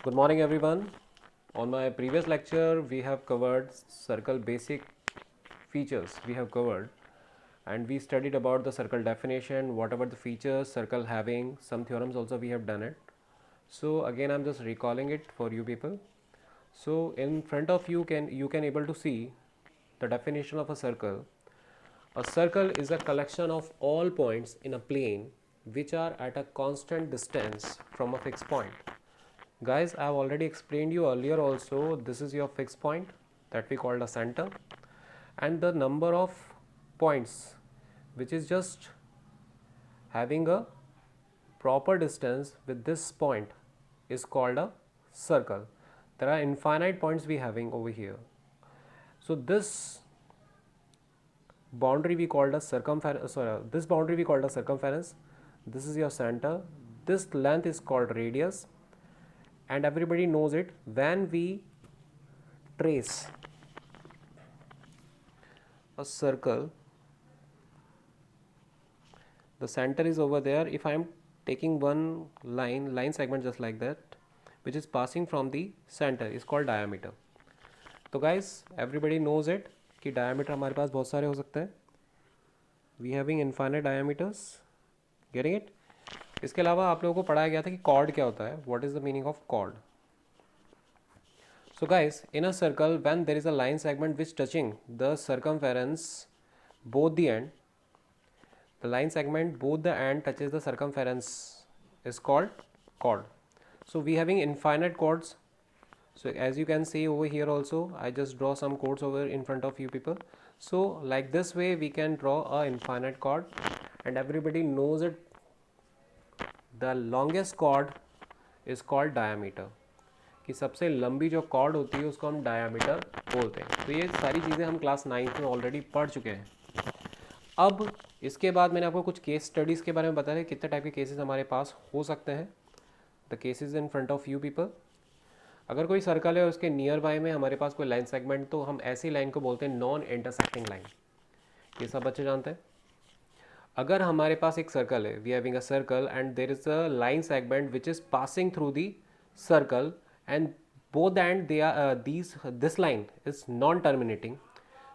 Good morning everyone. On my previous lecture we have covered circle basic features we have covered, and we studied about the circle definition, whatever the features circle having, some theorems also we have done it. So again I'm just recalling it for you people. So in front of you can able to see the definition of a circle. A circle is a collection of all points in a plane which are at a constant distance from a fixed point. Guys, I have already explained you earlier also, this is your fixed point that we called a center, and the number of points which is just having a proper distance with this point is called a circle. There are infinite points we having over here. So this boundary we called a circumference, this boundary we called a circumference, this is your center, this length is called radius, and everybody knows it. When we trace a circle, the center is over there. If I am taking one line segment just like that, which is passing from the center, is called diameter. तो guys, everybody knows it कि diameter हमारे पास बहुत सारे हो सकते हैं. We having infinite diameters. Getting it? इसके अलावा आप लोगों को पढ़ाया गया था कि chord क्या होता है. What is the meaning of chord? So guys, in a circle, when there is a line segment which touching the circumference both the end, the line segment both the end touches the circumference is called chord. So we having infinite chords. So as you can see over here also, I just draw some chords over in front of you people. So like this way we can draw a infinite chord, and everybody knows it. The longest chord is called diameter. कि सबसे लंबी जो cord होती है उसको हम diameter बोलते हैं. तो ये सारी चीज़ें हम क्लास 9th में ऑलरेडी पढ़ चुके हैं. अब इसके बाद मैंने आपको कुछ केस स्टडीज़ के बारे में बताया कितने टाइप के केसेस हमारे पास हो सकते हैं. The cases in front of you people. अगर कोई सर्कल है और उसके नियर बाय में हमारे पास कोई लाइन सेगमेंट, तो हम ऐसी लाइन को बोलते हैं नॉन इंटरसेक्टिंग लाइन. ये सब बच्चे जानते हैं. अगर हमारे पास एक सर्कल है, we having a circle and there is a line segment which is passing through the circle and both end they are this line is non terminating,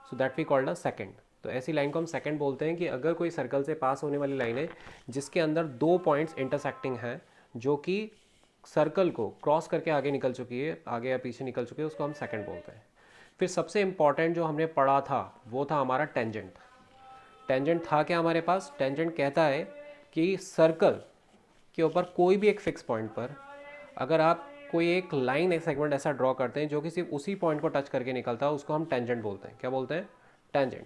so that we called a second. तो ऐसी line को हम second बोलते हैं कि अगर कोई circle से पास होने वाली लाइन है जिसके अंदर दो पॉइंट्स इंटरसेक्टिंग हैं जो कि सर्कल को क्रॉस करके आगे निकल चुकी है, आगे या पीछे निकल चुकी है, उसको हम सेकंड बोलते हैं. फिर सबसे इंपॉर्टेंट जो हमने पढ़ा था वो था हमारा टेंजेंट. टेंजेंट था क्या हमारे पास? टेंजेंट कहता है कि सर्कल के ऊपर कोई भी एक फिक्स पॉइंट पर अगर आप कोई एक लाइन एक सेगमेंट ऐसा ड्रॉ करते हैं जो कि सिर्फ उसी पॉइंट को टच करके निकलता है, उसको हम टेंजेंट बोलते हैं. क्या बोलते हैं? Tangent.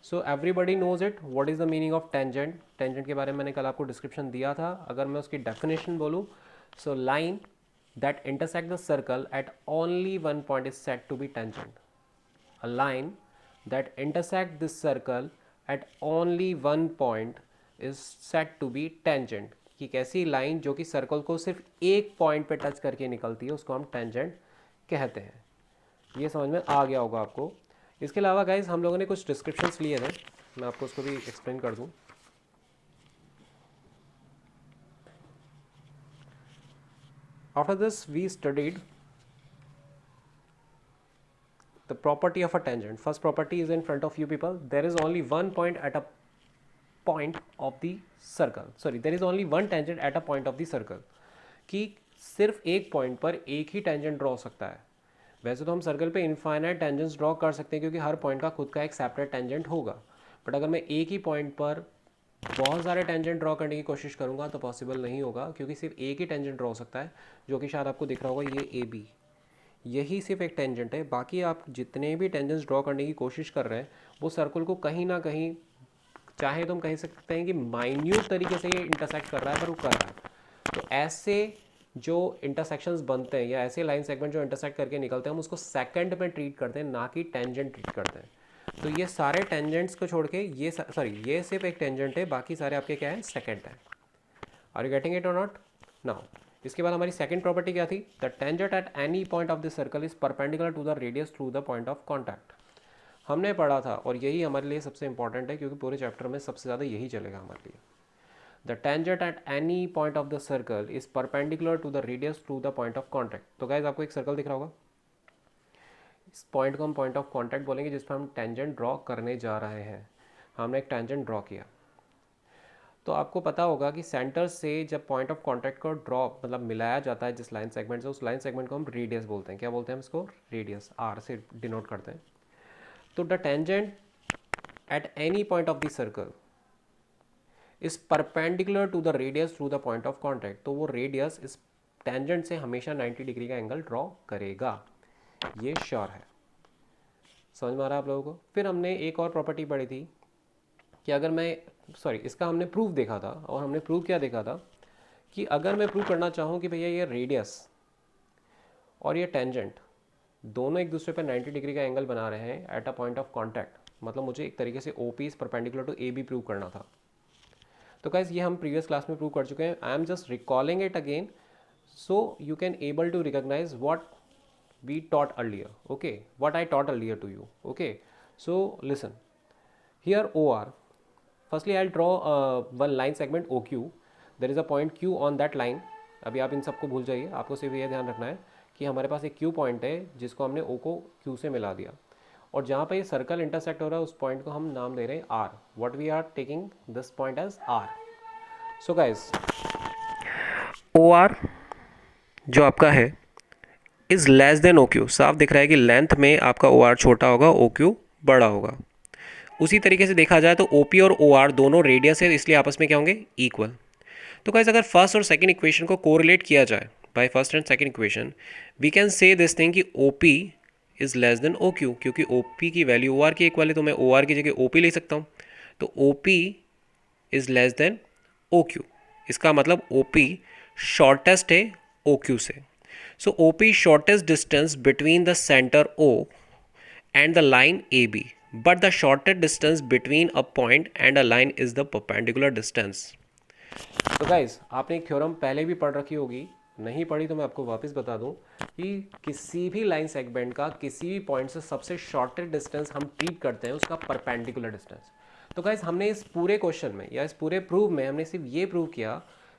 So everybody knows it. What is the meaning of tangent? Tangent के बारे में मैंने कल आपको डिस्क्रिप्शन दिया था. अगर मैं उसकी डेफिनेशन बोलूँ, so line that intersect the circle at only one point is said to be tangent. A line that intersect this circle at only one point is said to be tangent. कि कैसी line जो कि circle को सिर्फ एक point पे touch करके निकलती है उसको हम टेंजेंट कहते हैं. ये समझ में आ गया होगा आपको. इसके अलावा गाइज हम लोगों ने कुछ डिस्क्रिप्शंस लिए थे, मैं आपको उसको भी एक्सप्लेन कर दूं. After this we studied the property of a tangent. First property is in front of you people. There is only one point at a point of the circle. Sorry, there is only one tangent at a point of the circle. कि सिर्फ एक point पर एक ही tangent draw हो सकता है. वैसे तो हम सर्कल पे इनफाइनाइट टेंजेंट्स ड्रॉ कर सकते हैं क्योंकि हर पॉइंट का खुद का एक सेपरेट टेंजेंट होगा. बट अगर मैं एक ही पॉइंट पर बहुत सारे टेंजेंट ड्रॉ करने की कोशिश करूँगा तो पॉसिबल नहीं होगा, क्योंकि सिर्फ एक ही टेंजेंट ड्रॉ हो सकता है, जो कि शायद आपको दिख रहा होगा ये ए बी. यही सिर्फ एक टेंजेंट है. बाकी आप जितने भी टेंजेंट्स ड्रॉ करने की कोशिश कर रहे हैं वो सर्कल को कहीं ना कहीं, चाहे तो हम कह सकते हैं कि माइन्यूट तरीके से ये इंटरसेक्ट कर रहा है, पर वो कर रहा है. तो ऐसे जो इंटरसेक्शंस बनते हैं या ऐसे लाइन सेगमेंट जो इंटरसेक्ट करके निकलते हैं, हम उसको सेकंड में ट्रीट करते हैं, ना कि टेंजेंट ट्रीट करते हैं. तो ये सारे टेंजेंट्स को छोड़ के ये सिर्फ एक टेंजेंट है, बाकी सारे आपके क्या है? सेकंड है. Are you getting it or not? Now इसके बाद हमारी सेकंड प्रॉपर्टी क्या थी? The tangent at any point of the circle is perpendicular to the radius through the point of contact. हमने पढ़ा था और यही हमारे लिए सबसे इंपॉर्टेंट है, क्योंकि पूरे चैप्टर में सबसे ज़्यादा यही चलेगा हमारे लिए. The tangent at any point of the circle is perpendicular to the radius through the point of contact. तो गाइज आपको एक सर्कल दिख रहा होगा, इस पॉइंट को हम पॉइंट ऑफ कॉन्टैक्ट बोलेंगे जिस पर हम टेंजेंट ड्रॉ करने जा रहे हैं। हमने एक टेंजेंट ड्रॉ किया, तो आपको पता होगा कि सेंटर से जब पॉइंट ऑफ कॉन्टैक्ट को ड्रॉ मतलब मिलाया जाता है जिस लाइन सेगमेंट से, उस लाइन सेगमेंट को हम रेडियस बोलते हैं। क्या बोलते हैं हम इसको? रेडियस, आर से डिनोट करते हैं। तो the tangent at any point of the circle is perpendicular to the radius through the point of contact. तो वो रेडियस इस टेंजेंट से हमेशा 90 डिग्री का एंगल ड्रॉ करेगा, ये श्योर है। समझ में आ रहा है आप लोगों को? फिर हमने एक और प्रॉपर्टी पढ़ी थी कि अगर मैं इसका हमने प्रूफ देखा था, और हमने प्रूफ क्या देखा था कि अगर मैं प्रूव करना चाहूँ कि भैया ये रेडियस और ये टेंजेंट दोनों एक दूसरे पर 90 डिग्री का एंगल बना रहे हैं at a point of contact, मतलब मुझे एक तरीके से OP is perpendicular to AB prove करना था। तो गाइस ये हम प्रीवियस क्लास में प्रूव कर चुके हैं। I am just recalling it again so you can able to recognize what we taught earlier, okay, what I taught earlier to you, okay. So listen here, OR, firstly I'll draw one line segment OQ, there is a point Q on that line। अभी आप इन सबको भूल जाइए, आपको सिर्फ ये ध्यान रखना है कि हमारे पास एक Q पॉइंट है जिसको हमने O को Q से मिला दिया, और जहाँ पे ये सर्कल इंटरसेक्ट हो रहा है उस पॉइंट को हम नाम दे रहे हैं R। what we are taking this point as R। so guys OR जो आपका है इज़ लेस देन OQ। साफ दिख रहा है कि लेंथ में आपका OR छोटा होगा, OQ बड़ा होगा। उसी तरीके से देखा जाए तो OP और OR दोनों रेडियस है, इसलिए आपस में क्या होंगे? इक्वल। तो गाइस अगर फर्स्ट और सेकंड इक्वेशन को कोरिलेट किया जाए by first and second equation, we can say this thing कि OP is less than OQ, क्योंकि OP की वैल्यू OR की इक्वल है, तो मैं OR की जगह OP ले सकता हूँ। तो OP is less than OQ, इसका मतलब OP शॉर्टेस्ट है OQ से। So OP is shortest distance between the center O and the line AB, but the shortest distance between a point and a line is the perpendicular distance। तो guys आपने एक theorem पहले भी पढ़ रखी होगी, नहीं पढ़ी तो मैं आपको वापस बता दूं कि किसी भी लाइन सेगमेंट का किसी भी पॉइंट से सबसे शॉर्टेस्ट डिस्टेंस हम ट्रीट करते हैं उसका परपेंडिकुलर डिस्टेंस। तो गाइज हमने इस पूरे क्वेश्चन में या इस पूरे प्रूव में हमने सिर्फ ये प्रूव किया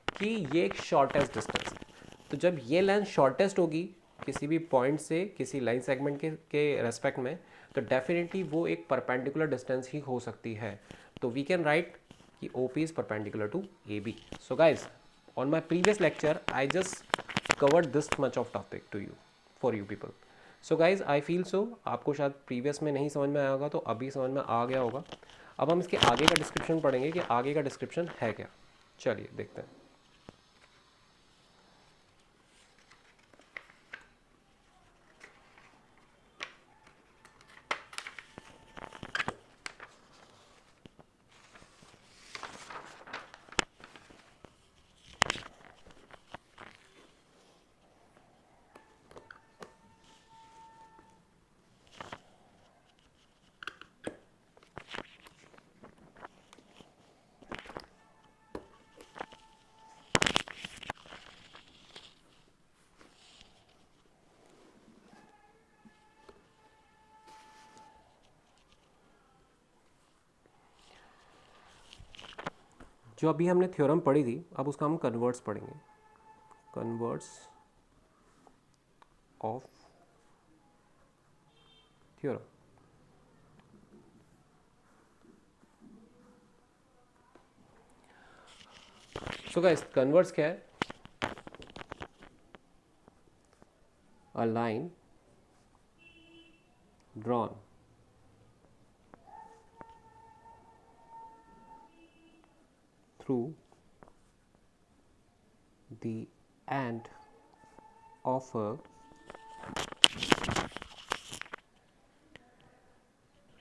कि ये एक शॉर्टेस्ट डिस्टेंस है। तो जब ये लेंथ शॉर्टेस्ट होगी किसी भी पॉइंट से किसी लाइन सेगमेंट के रेस्पेक्ट में, तो डेफिनेटली वो एक परपेंडिकुलर डिस्टेंस ही हो सकती है। तो वी कैन राइट कि OP is perpendicular to AB। So guys, on my previous lecture, I just covered this much of topic to you, for you people। So guys, I feel so आपको शायद previous में नहीं समझ में आया होगा, तो अभी समझ में आ गया होगा। अब हम इसके आगे का डिस्क्रिप्शन पढ़ेंगे कि आगे का डिस्क्रिप्शन है क्या। चलिए देखते हैं। जो अभी हमने थ्योरम पढ़ी थी, अब उसका हम कन्वर्ट्स पढ़ेंगे। Converts of theorem. So guys converts क्या है? A line drawn through the end of a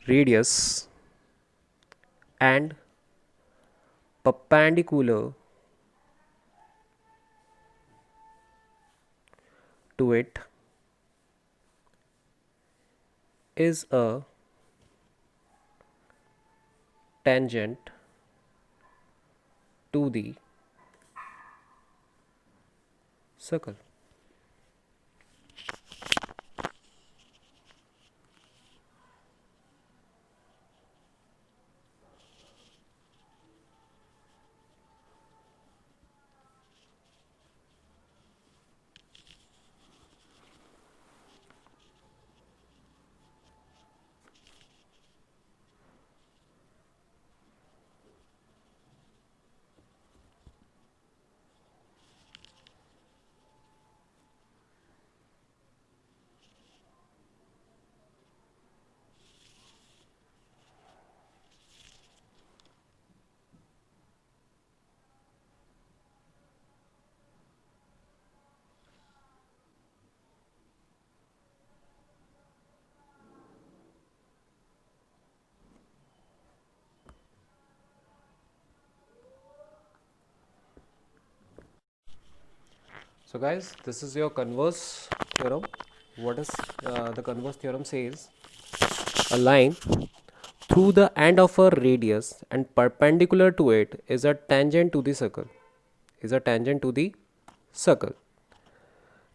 radius and perpendicular to it is a tangent to the circle। So guys, this is your converse theorem. What is the converse theorem says? A line through the end of a radius and perpendicular to it is a tangent to the circle. Is a tangent to the circle.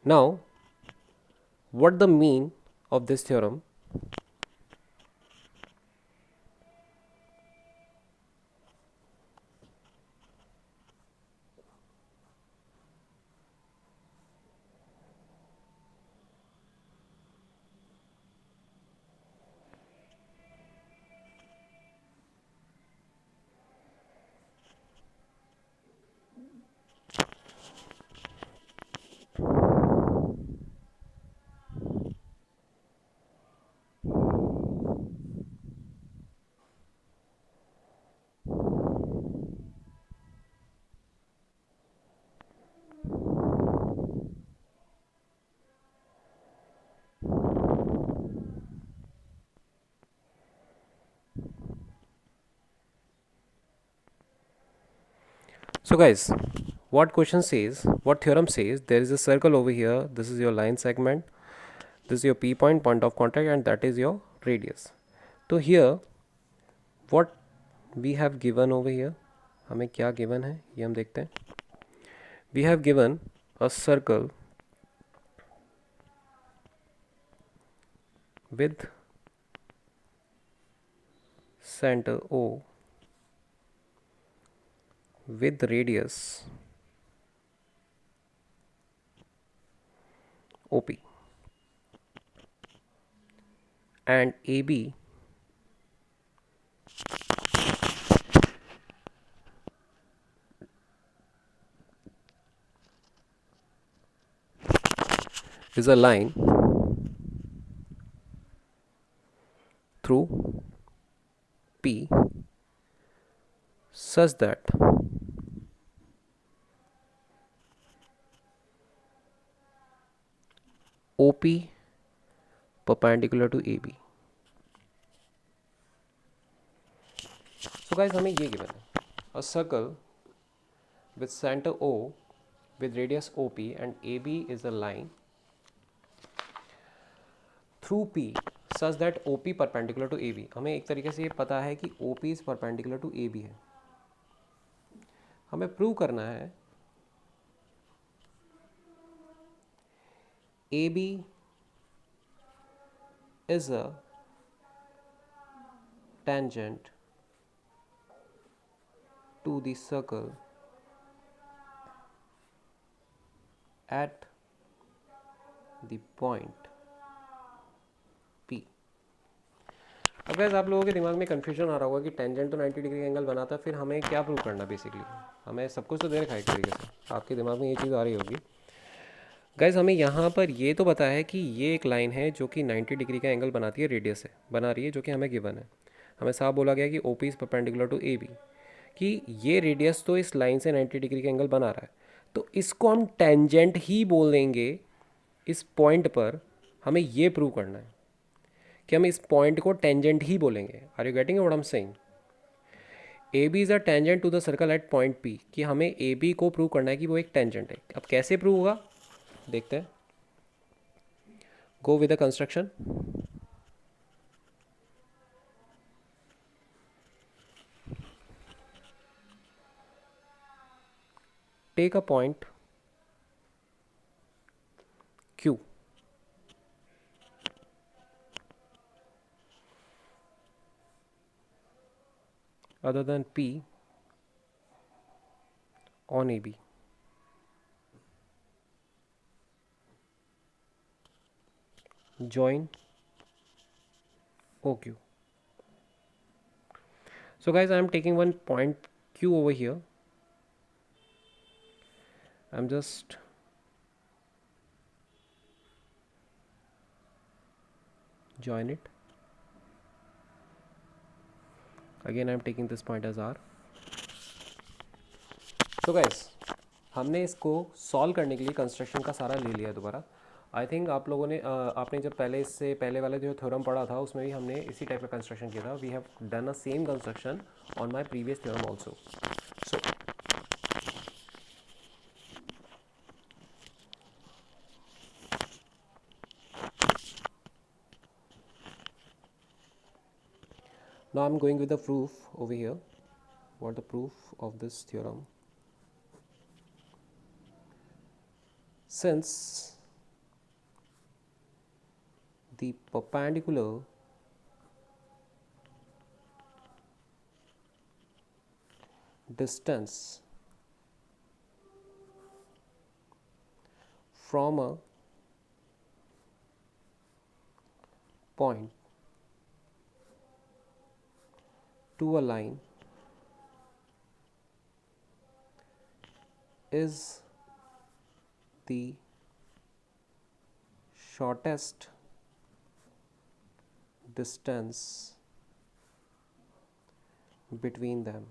Now, what the mean of this theorem? So guys, what question says, what theorem says, there is a circle over here, this is your line segment, this is your P point, point of contact, and that is your radius. So here, what we have given over here, हमें क्या given है ये हम देखते हैं. We have given a circle with center O with radius OP and AB is a line through P such that OP perpendicular to AB. So guys, हमें ये given है a circle with center O with radius OP and AB is a line through P such that OP perpendicular to AB. हमें एक तरीके से ये पता है कि OP is perpendicular to AB है. हमें प्रूव करना है AB is a tangent to the circle at the point P. अब guys आप लोगों के दिमाग में कन्फ्यूजन आ रहा होगा कि टेंजेंट तो 90 डिग्री एंगल बनाता है, फिर हमें क्या प्रूव करना बेसिकली. हमें सब कुछ तो दे रखा है एक तरीके से, आपके दिमाग में ये चीज़ आ रही होगी. गाइज हमें यहाँ पर ये तो पता है कि ये एक लाइन है जो कि 90 डिग्री का एंगल बनाती है, रेडियस है बना रही है, जो कि हमें गिवन है. हमें साफ बोला गया कि OP is perpendicular to AB, कि ये रेडियस तो इस लाइन से 90 डिग्री का एंगल बना रहा है, तो इसको हम टेंजेंट ही बोल देंगे. इस पॉइंट पर हमें ये प्रूव करना है कि हम इस पॉइंट को टेंजेंट ही बोलेंगे. Are you getting what I am saying? AB is a tangent to the circle at point P, कि हमें AB को प्रूव करना है कि वो एक टेंजेंट है. अब कैसे प्रूव होगा देखते हैं. Go with the construction. Take a point Q other than P on AB. Join OQ. So guys, I am taking one point Q over here. I'm just join it. Again, I'm taking this point as R. So guys, हमने इसको solve करने के लिए construction का सारा ले लिया दोबारा. आई थिंक आप लोगों ने आपने जब पहले इससे पहले वाला जो थ्योरम पढ़ा था उसमें भी हमने इसी टाइप का कंस्ट्रक्शन किया था. We have done a same construction on my previous theorem also. So Now I'm going with the proof over here. What the proof of this theorem? Since the perpendicular distance from a point to a line is the shortest distance between them,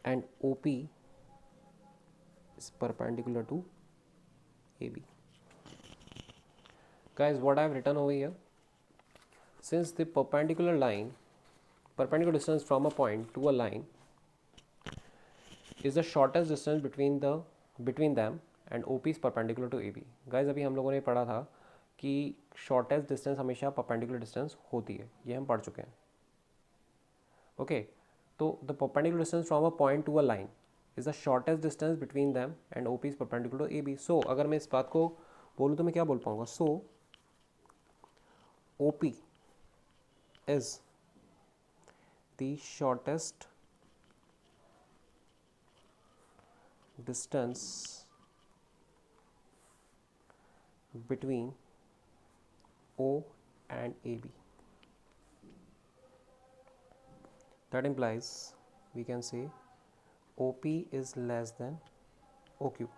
and OP is perpendicular to AB. Guys, what I have written over here, since the perpendicular distance from a point to a line is the shortest distance between them and OP is perpendicular to AB. Guys, अभी हम लोगों ने पढ़ा था कि shortest distance हमेशा perpendicular distance होती है, ये हम पढ़ चुके हैं. ओके, तो the perpendicular distance from a point to a line is the shortest distance between them and OP is perpendicular to AB. So अगर मैं इस बात को बोलूँ तो मैं क्या बोल पाऊँगा? सो OP is the shortest distance between O and AB. That implies we can say OP is less than OQ.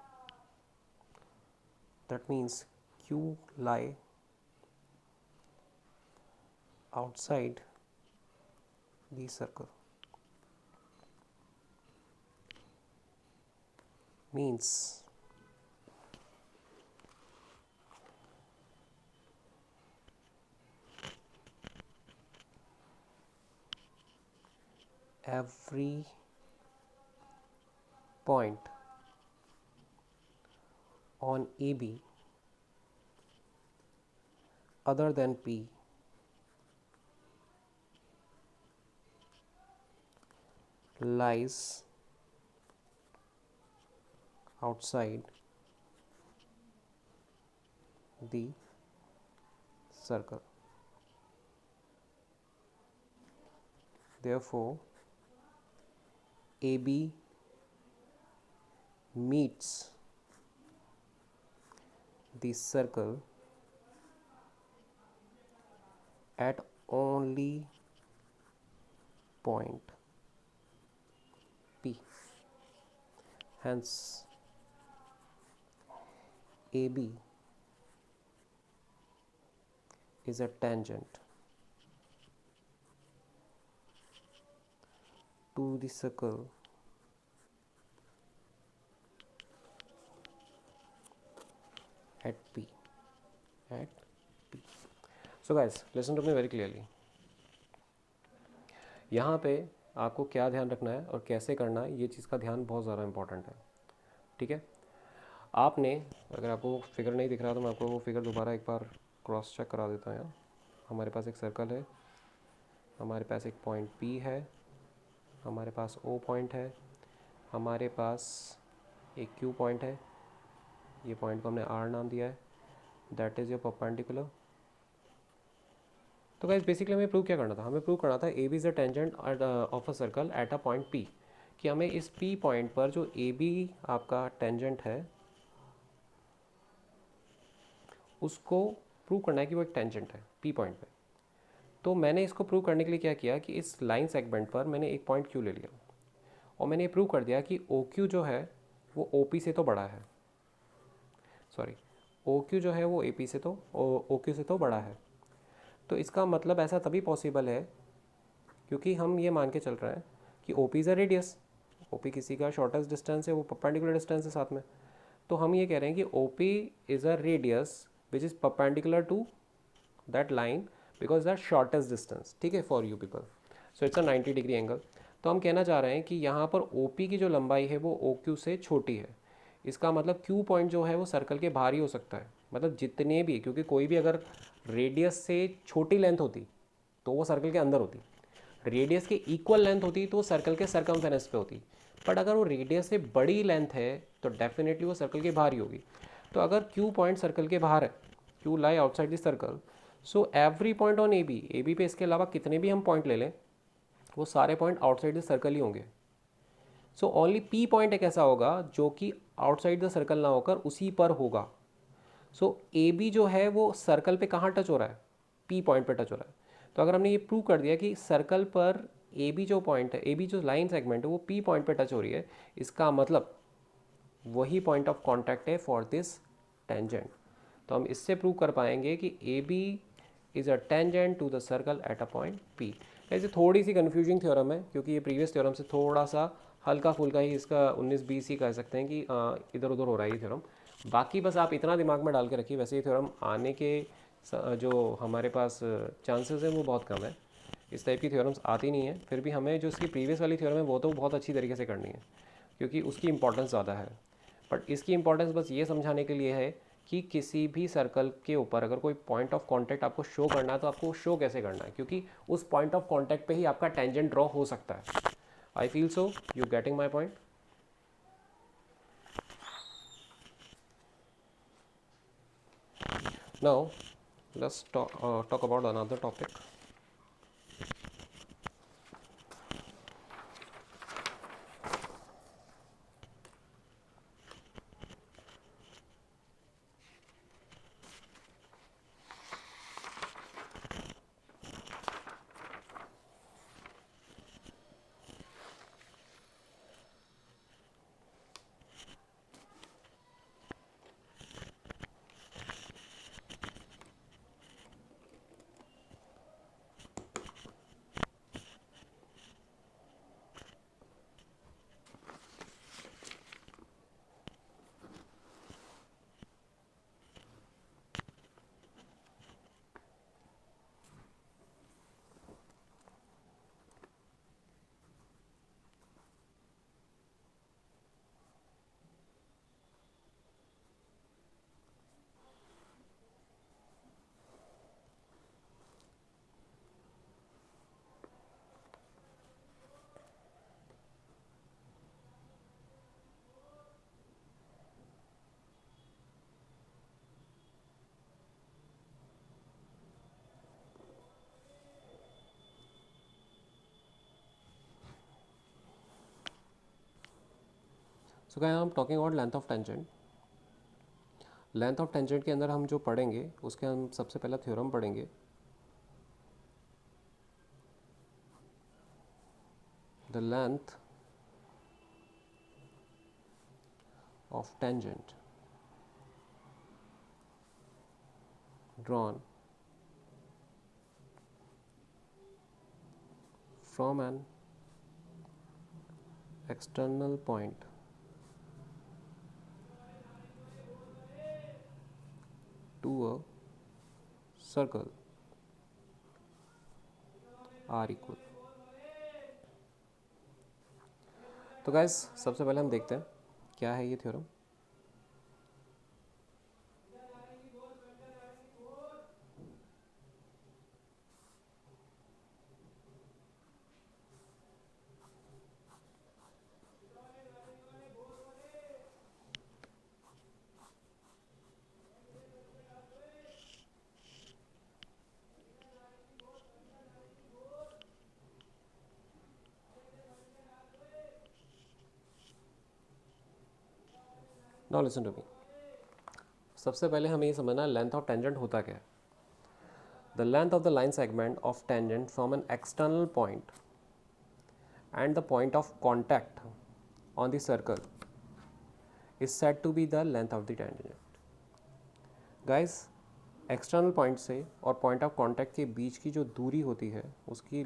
That means Q lie outside the circle. Means every point on AB other than P lies outside the circle. Therefore, AB meets the circle at only point P. Hence, AB is a tangent to the circle at P. So guys, listen to me very clearly. यहाँ पे आपको क्या ध्यान रखना है और कैसे करना है, ये चीज़ का ध्यान बहुत ज़्यादा इम्पोर्टेंट है. ठीक है, आपने, अगर आपको फिगर नहीं दिख रहा तो मैं आपको वो फिगर दोबारा एक बार क्रॉस चेक करा देता हूँ. यहाँ हमारे पास एक सर्कल है, हमारे पास एक पॉइंट P है, हमारे पास O पॉइंट है, हमारे पास एक Q पॉइंट है. ये पॉइंट को हमने R नाम दिया है. That is your perpendicular. तो गाइस, बेसिकली हमें प्रूव क्या करना था? हमें प्रूव करना था AB is a tangent of a circle at a point P. कि हमें इस P पॉइंट पर जो AB आपका टेंजेंट है उसको प्रूव करना है कि वो एक टेंजेंट है P पॉइंट पे. तो मैंने इसको प्रूव करने के लिए क्या किया कि इस लाइन सेगमेंट पर मैंने एक पॉइंट Q ले लिया और मैंने ये प्रूव कर दिया कि OQ जो है वो OP से तो बड़ा है. सॉरी, OQ जो है वो AP से तो OQ से तो बड़ा है. तो इसका मतलब ऐसा तभी पॉसिबल है क्योंकि हम ये मान के चल रहे हैं कि OP is a radius. OP किसी का शॉर्टेस्ट डिस्टेंस है, वो परपेंडिकुलर डिस्टेंस है साथ में. तो हम ये कह रहे हैं कि OP is a radius which is perpendicular to that line because that shortest distance. ठीक है, for you people. So it's a 90 degree angle. तो हम कहना चाह रहे हैं कि यहाँ पर OP की जो लंबाई है वो OQ से छोटी है. इसका मतलब Q पॉइंट जो है वो सर्कल के बाहर ही हो सकता है. मतलब जितने भी, क्योंकि कोई भी अगर रेडियस से छोटी लेंथ होती तो वो सर्कल के अंदर होती, रेडियस के इक्वल लेंथ होती तो वो सर्कल के सरकमफेरेंस पे होती, बट अगर वो रेडियस से बड़ी लेंथ है तो डेफिनेटली वो सर्कल के बाहर ही होगी। तो अगर क्यू पॉइंट सर्कल के बाहर है, Q lie outside the circle, so every point on A B पे इसके अलावा कितने भी हम पॉइंट ले लें वो सारे पॉइंट आउटसाइड द सर्कल ही होंगे। सो ओनली पी पॉइंट एक ऐसा होगा जो कि आउटसाइड द सर्कल ना होकर उसी पर होगा। सो ए बी जो है वो सर्कल पे कहाँ टच हो रहा है, पी पॉइंट पे टच हो रहा है। तो अगर हमने ये प्रूव कर दिया कि सर्कल पर ए बी जो पॉइंट है, ए बी जो लाइन सेगमेंट है वो पी पॉइंट पे टच हो रही है, इसका मतलब वही पॉइंट ऑफ कॉन्टैक्ट है फॉर दिस टेंजेंट। तो हम इससे प्रूव कर पाएंगे कि A B is a tangent to the circle at a point P. ऐसे थोड़ी सी कन्फ्यूजिंग थ्योरम है क्योंकि ये प्रीवियस थ्योरम से थोड़ा सा हल्का फुल्का ही इसका 19-20 ही कह सकते हैं कि इधर उधर हो रहा है ये थ्योरम। बाकी बस आप इतना दिमाग में डाल के रखिए, वैसे ये थ्योरम आने के जो हमारे पास चांसेस हैं वो बहुत कम है, इस टाइप की थ्योरम्स आती नहीं है। फिर भी हमें जो इसकी प्रीवियस वाली थ्योरम है वो तो बहुत अच्छी तरीके से करनी है क्योंकि उसकी इंपॉर्टेंस ज़्यादा है। बट इसकी इंपॉर्टेंस बस ये समझाने के लिए है कि किसी भी सर्कल के ऊपर अगर कोई पॉइंट ऑफ कांटेक्ट आपको शो करना है तो आपको शो कैसे करना है, क्योंकि उस पॉइंट ऑफ कांटेक्ट पे ही आपका टेंजेंट ड्रॉ हो सकता है। आई feel so you getting my point. Now let's talk about another topic. So guys I am talking about length of tangent. Length of tangent के अंदर हम जो पढ़ेंगे उसके हम सबसे पहला थ्योरम पढ़ेंगे, the length of tangent drawn from an external point to a circle are equal। तो गाइस सबसे पहले हम देखते हैं क्या है ये theorem. Now listen to me. सबसे पहले हमें ये समझना है लेंथ ऑफ टेंजेंट होता क्या है। The length of the line segment of tangent from an external point and the point of contact on the circle is said to be the length of the tangent। guys external point से और point of contact के बीच की जो दूरी होती है उसकी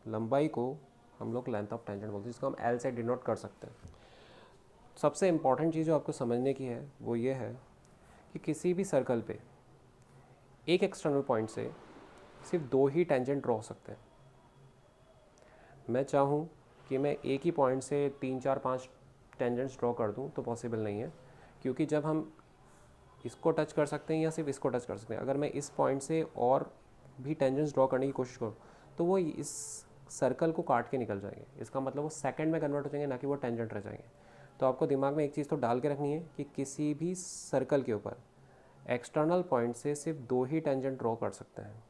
लंबाई को हम लोग लेंथ ऑफ टेंजेंट बोलते हैं, जिसको हम एल से डिनोट कर सकते हैं। सबसे इम्पॉर्टेंट चीज़ जो आपको समझने की है वो ये है कि किसी भी सर्कल पे एक एक्सटर्नल पॉइंट से सिर्फ दो ही टेंजेंट ड्रॉ हो सकते हैं। मैं चाहूँ कि मैं एक ही पॉइंट से 3 4 5 टेंजेंट्स ड्रॉ कर दूँ तो पॉसिबल नहीं है, क्योंकि जब हम इसको टच कर सकते हैं या सिर्फ इसको टच कर सकते हैं। अगर मैं इस पॉइंट से और भी टेंजेंट्स ड्रॉ करने की कोशिश करूँ तो वो इस सर्कल को काट के निकल जाएंगे। इसका मतलब वो सेकंड में कन्वर्ट हो जाएंगे, ना कि वो टेंजेंट रह जाएंगे। तो आपको दिमाग में एक चीज़ तो डाल के रखनी है कि किसी भी सर्कल के ऊपर एक्सटर्नल पॉइंट से सिर्फ 2 ही टेंजेंट ड्रॉ कर सकते हैं,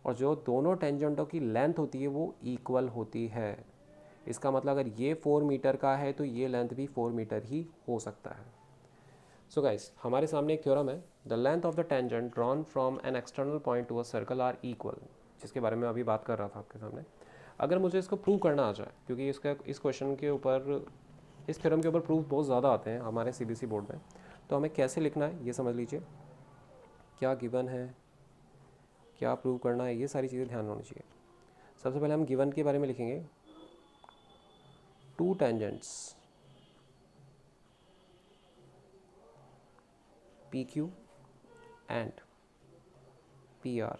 और जो दोनों टेंजेंटों की लेंथ होती है वो इक्वल होती है। इसका मतलब अगर ये 4 मीटर का है तो ये लेंथ भी 4 मीटर ही हो सकता है। सो गाइस, हमारे सामने एक थ्योरम है, the length of the tangent drawn from an external point to a circle are equal, जिसके बारे में अभी बात कर रहा था आपके सामने। अगर मुझे इसको प्रूव करना आ जाए, क्योंकि इस क्वेश्चन के ऊपर, इस थ्योरम के ऊपर प्रूफ बहुत ज़्यादा आते हैं हमारे सीबीएसई बोर्ड में, तो हमें कैसे लिखना है ये समझ लीजिए। क्या गिवन है, क्या प्रूव करना है, ये सारी चीज़ें ध्यान में होनी चाहिए। सबसे पहले हम गिवन के बारे में लिखेंगे, 2 tangents PQ and PR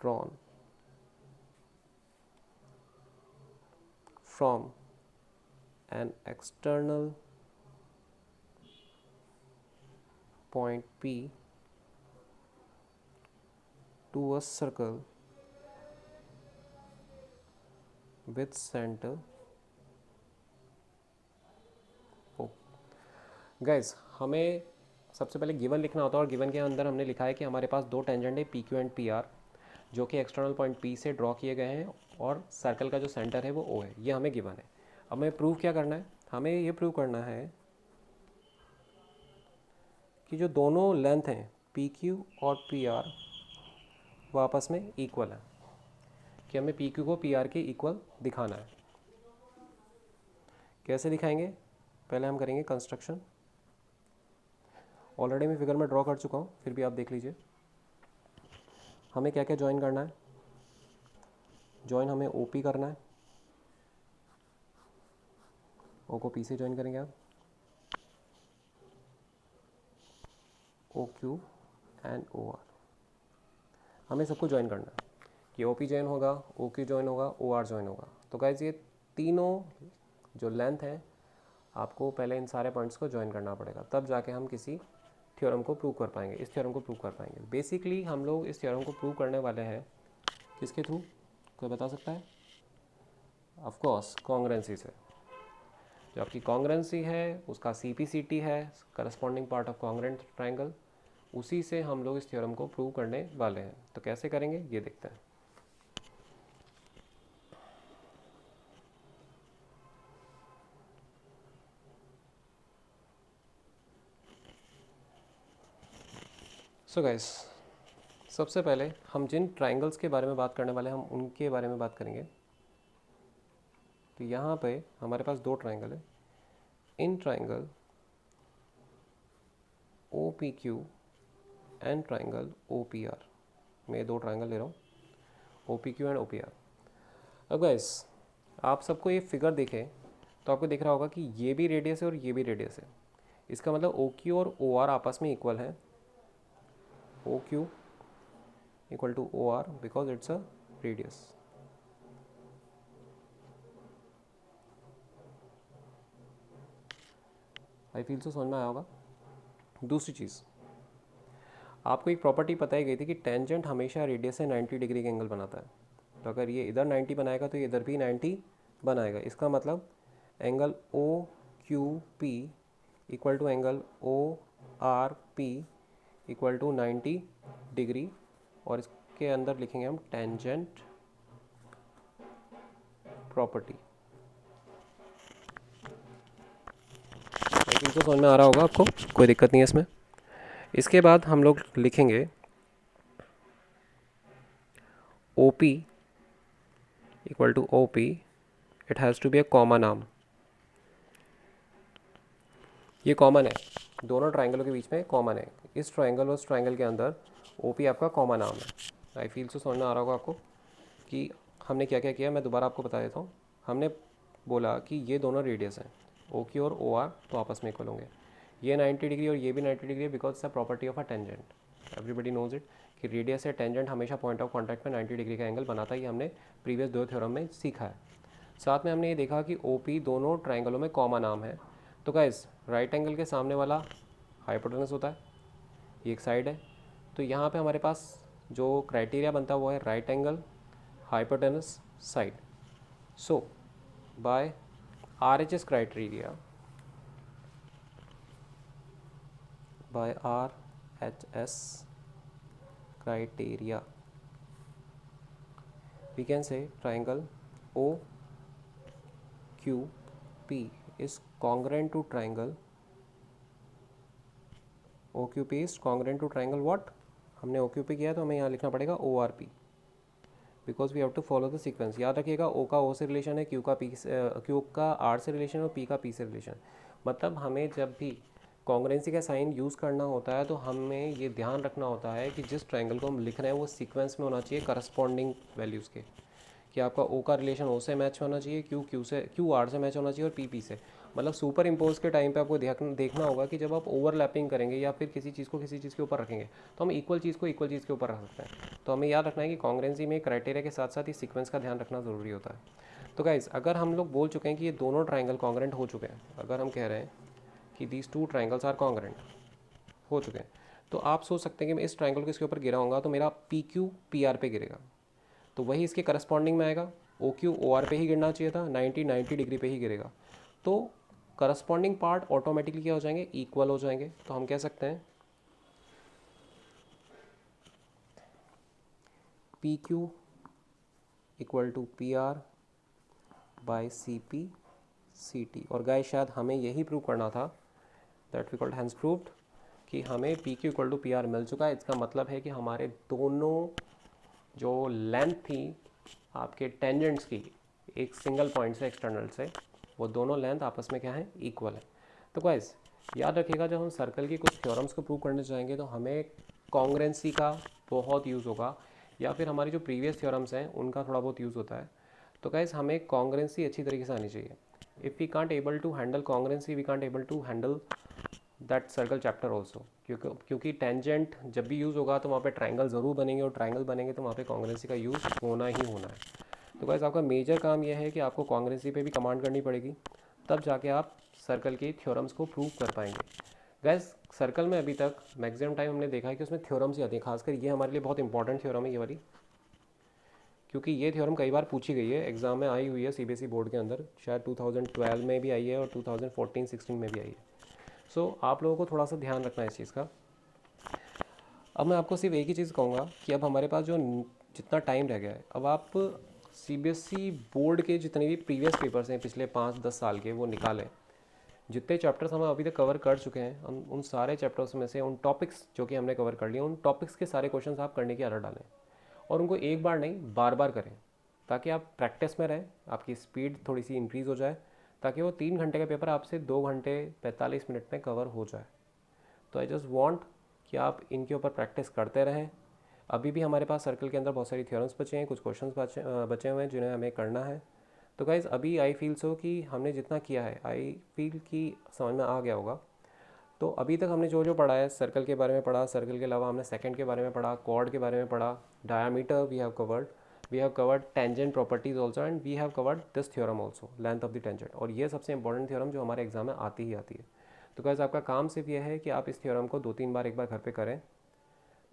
drawn from an external point P to a circle with center O। Guys, हमें सबसे पहले गिवन लिखना होता है, और गिवन के अंदर हमने लिखा है कि हमारे पास 2 टेंजेंट है PQ एंड PR, जो कि एक्सटर्नल पॉइंट P से ड्रॉ किए गए हैं, और सर्कल का जो सेंटर है वो O है। ये हमें गिवन है। अब हमें प्रूव क्या करना है, हमें ये प्रूव करना है कि जो दोनों लेंथ हैं PQ और PR वो आपस में इक्वल है, कि हमें PQ को PR के इक्वल दिखाना है। कैसे दिखाएंगे, पहले हम करेंगे कंस्ट्रक्शन। ऑलरेडी मैं फिगर में ड्रॉ कर चुका हूँ, फिर भी आप देख लीजिए। हमें क्या क्या ज्वाइन करना है, ज्वाइन हमें OP करना है, O को P से ज्वाइन करेंगे आप, OQ एंड OR, हमें सबको ज्वाइन करना है। कि OP ज्वाइन होगा, OQ ज्वाइन होगा, OR ज्वाइन होगा। तो गाइज, ये तीनों जो लेंथ है आपको पहले इन सारे पॉइंट्स को ज्वाइन करना पड़ेगा, तब जाके हम किसी थ्योरम को प्रूव कर पाएंगे, इस थ्योरम को प्रूव कर पाएंगे। बेसिकली हम लोग इस थ्योरम को प्रूव करने वाले हैं किसके थ्रू, कोई बता सकता है? ऑफ कोर्स कॉन्ग्रुएंसी से। जो आपकी कॉन्ग्रुएंसी है उसका CP/CT है, corresponding part of congruent triangle, उसी से हम लोग इस थ्योरम को प्रूव करने वाले हैं। तो कैसे करेंगे ये देखते हैं। सो गाइस, सबसे पहले हम जिन ट्राइंगल्स के बारे में बात करने वाले हैं हम उनके बारे में बात करेंगे। तो यहाँ पे हमारे पास 2 ट्राइंगल है। In triangle OPQ and triangle OPR, मैं 2 ट्राइंगल ले रहा हूँ, OPQ एंड OPR। अब गाइस, आप सबको ये फिगर देखें तो आपको दिख रहा होगा कि ये भी रेडियस है और ये भी रेडियस है। इसका मतलब OQ और OR आपस में इक्वल है, OQ equal to OR because it's a radius. I feel so समझ में आया होगा। दूसरी चीज़, आपको एक प्रॉपर्टी बताई गई थी कि टेंजेंट हमेशा रेडियस से 90 डिग्री के एंगल बनाता है। तो अगर ये इधर 90 बनाएगा तो ये इधर भी 90 बनाएगा। इसका मतलब angle OQP equal to angle ORP equal to 90 degree, और इसके अंदर लिखेंगे हम टेंजेंट प्रॉपर्टी। तो समझ में आ रहा होगा आपको, कोई दिक्कत नहीं है इसमें। इसके बाद हम लोग लिखेंगे OP equal to OP, it has to be a common arm. ये कॉमन है, दोनों ट्राइंगलों के बीच में कॉमन है। इस ट्राइंगल और उस ट्राइंगल के अंदर OP आपका कॉमन आर्म है। आई फील सो समझ में आ रहा होगा आपको कि हमने क्या क्या किया। मैं दोबारा आपको बता देता हूँ। हमने बोला कि ये दोनों रेडियस हैं, OQ और OR, तो आपस में इक्वल होंगे। ये 90 डिग्री और ये भी 90 डिग्री है because it's a property of a tangent. Everybody knows it कि रेडियस से टेंजेंट हमेशा पॉइंट ऑफ कॉन्टैक्ट में 90 डिग्री का एंगल बनाता है। ये हमने प्रीवियस 2 थ्योरम में सीखा है। साथ में हमने ये देखा कि OP दोनों ट्राइंगलों में कॉमन आर्म है, तो गाइस राइट एंगल के सामने वाला हाइपोटेनस होता है, ये एक साइड है। तो यहाँ पे हमारे पास जो क्राइटेरिया बनता है वो है right angle hypotenuse side. So by RHS criteria, by RHS criteria, we can say triangle OQP is congruent to triangle OQP is congruent to triangle what? हमने OQP किया तो हमें यहाँ लिखना पड़ेगा ORP, because we have to follow the sequence. याद रखिएगा O का O से रिलेशन है, Q का R से रिलेशन और P का P से रिलेशन। मतलब हमें जब भी कॉन्ग्रेंसी का साइन यूज़ करना होता है तो हमें ये ध्यान रखना होता है कि जिस ट्रायंगल को हम लिख रहे हैं वो सीक्वेंस में होना चाहिए करस्पॉन्डिंग वैल्यूज़ के, कि आपका O का रिलेशन O से मैच होना चाहिए, Q R से मैच होना चाहिए और P से। मतलब सुपर इम्पोज के टाइम पे आपको देखना होगा कि जब आप ओवरलैपिंग करेंगे या फिर किसी चीज़ को किसी चीज़ के ऊपर रखेंगे तो हम इक्वल चीज़ को इक्वल चीज़ के ऊपर रख सकते हैं। तो हमें याद रखना है कि कॉन्ग्रेंसी में क्राइटेरिया के साथ साथ ही सीक्वेंस का ध्यान रखना ज़रूरी होता है। तो गाइज़ अगर हम लोग बोल चुके हैं कि ये दोनों ट्राइंगल कॉन्ग्रेंट हो चुके हैं, अगर हम कह रहे हैं कि these two triangles are congruent हो चुके हैं, तो आप सोच सकते हैं कि मैं इस ट्राइंगल को इसके ऊपर गिरा होगा तो मेरा PQ PR पे गिरेगा, तो वही इसके करस्पॉन्डिंग में आएगा। OQ OR पे ही गिरना चाहिए था, 90 डिग्री पे ही गिरेगा। तो करस्पॉन्डिंग पार्ट ऑटोमेटिकली क्या हो जाएंगे, इक्वल हो जाएंगे। तो हम कह सकते हैं PQ equal to PR by CP CT। और गाइस शायद हमें यही प्रूव करना था, that we called hence proved, कि हमें PQ इक्वल टू PR मिल चुका है। इसका मतलब है कि हमारे दोनों जो लेंथ थी आपके टेंजेंट्स की एक सिंगल पॉइंट से एक्सटर्नल से, वो दोनों लेंथ आपस में क्या है, इक्वल है। तो गाइस याद रखिएगा जब हम सर्कल की कुछ थ्योरम्स को प्रूव करने जाएंगे तो हमें कॉन्ग्रेंसी का बहुत यूज़ होगा, या फिर हमारी जो प्रीवियस थ्योरम्स हैं उनका थोड़ा बहुत यूज़ होता है। तो गाइस हमें कॉन्ग्रेंसी अच्छी तरीके से आनी चाहिए। If we can't able to handle congruency we can't able to handle that circle chapter also, क्योंकि टेंजेंट जब भी यूज़ होगा तो वहाँ पे ट्रायंगल ज़रूर बनेंगे, और ट्रायंगल बनेंगे तो वहाँ पे कॉन्ग्रेंसी का यूज़ होना ही होना है। तो गाइस आपका मेजर काम यह है कि आपको कॉन्ग्रेंसी पे भी कमांड करनी पड़ेगी, तब जाके आप सर्कल की थ्योरम्स को प्रूव कर पाएंगे। गाइस सर्कल में अभी तक मैक्सिमम टाइम हमने देखा है कि उसमें थ्योरम्स ही आती हैं, खासकर ये हमारे लिए बहुत इंपॉर्टेंट थ्योरम है ये वाली, क्योंकि ये थ्योरम कई बार पूछी गई है, एग्जाम में आई हुई है CBSE बोर्ड के अंदर, शायद 2012 में भी आई है और 2014-16 में भी आई है। सो आप लोगों को थोड़ा सा ध्यान रखना है इस चीज़ का। अब मैं आपको सिर्फ एक ही चीज़ कहूँगा कि अब हमारे पास जो जितना टाइम रह गया है, अब आप CBSE बोर्ड के जितने भी प्रीवियस पेपर्स हैं पिछले 5-10 साल के वो निकालें। जितने चैप्टर्स हम अभी तक कवर कर चुके हैं, हम उन सारे चैप्टर्स में से उन टॉपिक्स जो कि हमने कवर कर लिए, उन टॉपिक्स के सारे क्वेश्चंस आप करने की आदत डालें, और उनको एक बार नहीं बार बार करें, ताकि आप प्रैक्टिस में रहें, आपकी स्पीड थोड़ी सी इंक्रीज़ हो जाए, ताकि वो 3 घंटे का पेपर आपसे 2 घंटे 45 मिनट में कवर हो जाए। तो आई जस्ट वांट कि आप इनके ऊपर प्रैक्टिस करते रहें। अभी भी हमारे पास सर्कल के अंदर बहुत सारी थ्योरम्स बचे हैं, कुछ क्वेश्चंस बचे हुए हैं जिन्हें हमें करना है। तो गाइज़ अभी आई फील सो कि हमने जितना किया है, आई फील कि समझ में आ गया होगा। तो अभी तक हमने जो जो पढ़ा है, सर्कल के बारे में पढ़ा, सर्कल के अलावा हमने सेकंड के बारे में पढ़ा, कॉर्ड के बारे में पढ़ा, diameter we have covered tangent properties also, and we have covered this theorem also, length of the tangent. और ये सबसे इंपॉर्टेंट थ्योरम जो हमारे एग्जाम में आती ही आती है। तो गाइस आपका काम सिर्फ ये है कि आप इस थ्योरम को 2-3 बार एक बार घर पे करें।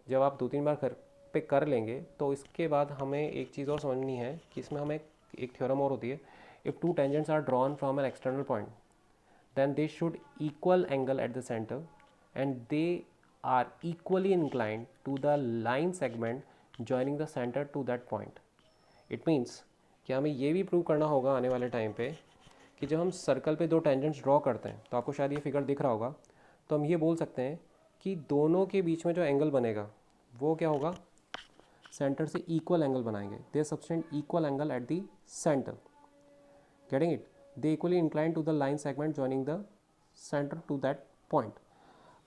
जब आप 2-3 बार घर पे कर लेंगे तो इसके बाद हमें एक चीज़ और समझनी है कि इसमें हमें एक थ्योरम और होती है, if two tangents are drawn from an external point then they should equal angle at the center and they are equally inclined to the line segment joining the center to that point. It means कि हमें ये भी prove करना होगा आने वाले time पे कि जब हम सर्कल पे 2 टेंजेंट्स ड्रॉ करते हैं, तो आपको शायद ये फिगर दिख रहा होगा, तो हम ये बोल सकते हैं कि दोनों के बीच में जो एंगल बनेगा वो क्या होगा, सेंटर से इक्वल एंगल बनाएंगे। They subtend equal angle at the centre, getting it, they equally inclined to the line segment joining the center to that point.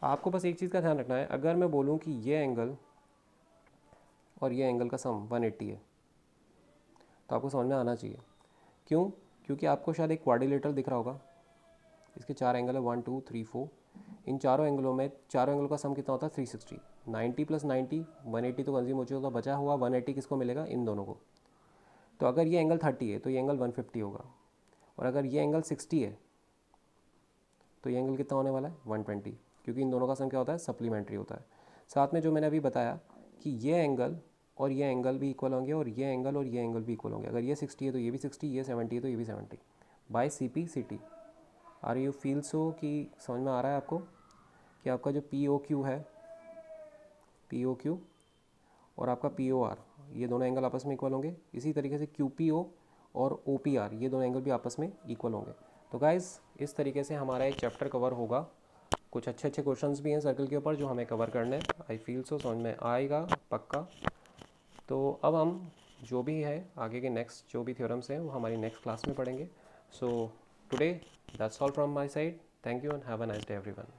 आपको बस एक चीज़ का ध्यान रखना है, अगर मैं बोलूँ कि ये एंगल और ये एंगल का सम 180 है तो आपको समझ में आना चाहिए। क्यों? क्योंकि आपको शायद एक क्वाड्रिलेटरल दिख रहा होगा, इसके 4 एंगल है 1 2 3 4, इन चारों एंगलों का सम कितना होता है 360, 90 + 90 180 तो कंज्यूम हो चुका, बचा हुआ 180 किसको मिलेगा, इन दोनों को। तो अगर ये एंगल 30 है तो ये एंगल 150 होगा, और अगर ये एंगल 60 है तो ये एंगल कितना होने वाला है 120, क्योंकि इन दोनों का सम क्या होता है, सप्लीमेंट्री होता है। साथ में जो मैंने अभी बताया कि ये एंगल और ये एंगल भी इक्वल होंगे और ये एंगल और ये एंगल भी इक्वल होंगे। अगर ये 60 है तो ये भी 60, ये 70 है तो ये भी 70 by C P C T. Are you feel so कि समझ में आ रहा है आपको कि आपका जो पी ओ क्यू है, पी ओ क्यू और आपका पी ओ आर, ये दोनों एंगल आपस में इक्वल होंगे। इसी तरीके से क्यू पी ओ और ओ पी आर, ये दोनों एंगल भी आपस में इक्वल होंगे। तो गाइज़ इस तरीके से हमारा एक चैप्टर कवर होगा। कुछ अच्छे अच्छे क्वेश्चंस भी हैं सर्कल के ऊपर जो हमें कवर करने हैं। आई फील सो समझ में आएगा पक्का। तो अब हम जो भी है आगे के नेक्स्ट जो भी थ्योरम्स हैं वो हमारी नेक्स्ट क्लास में पढ़ेंगे। So today that's all from my side. Thank you and have a nice day everyone.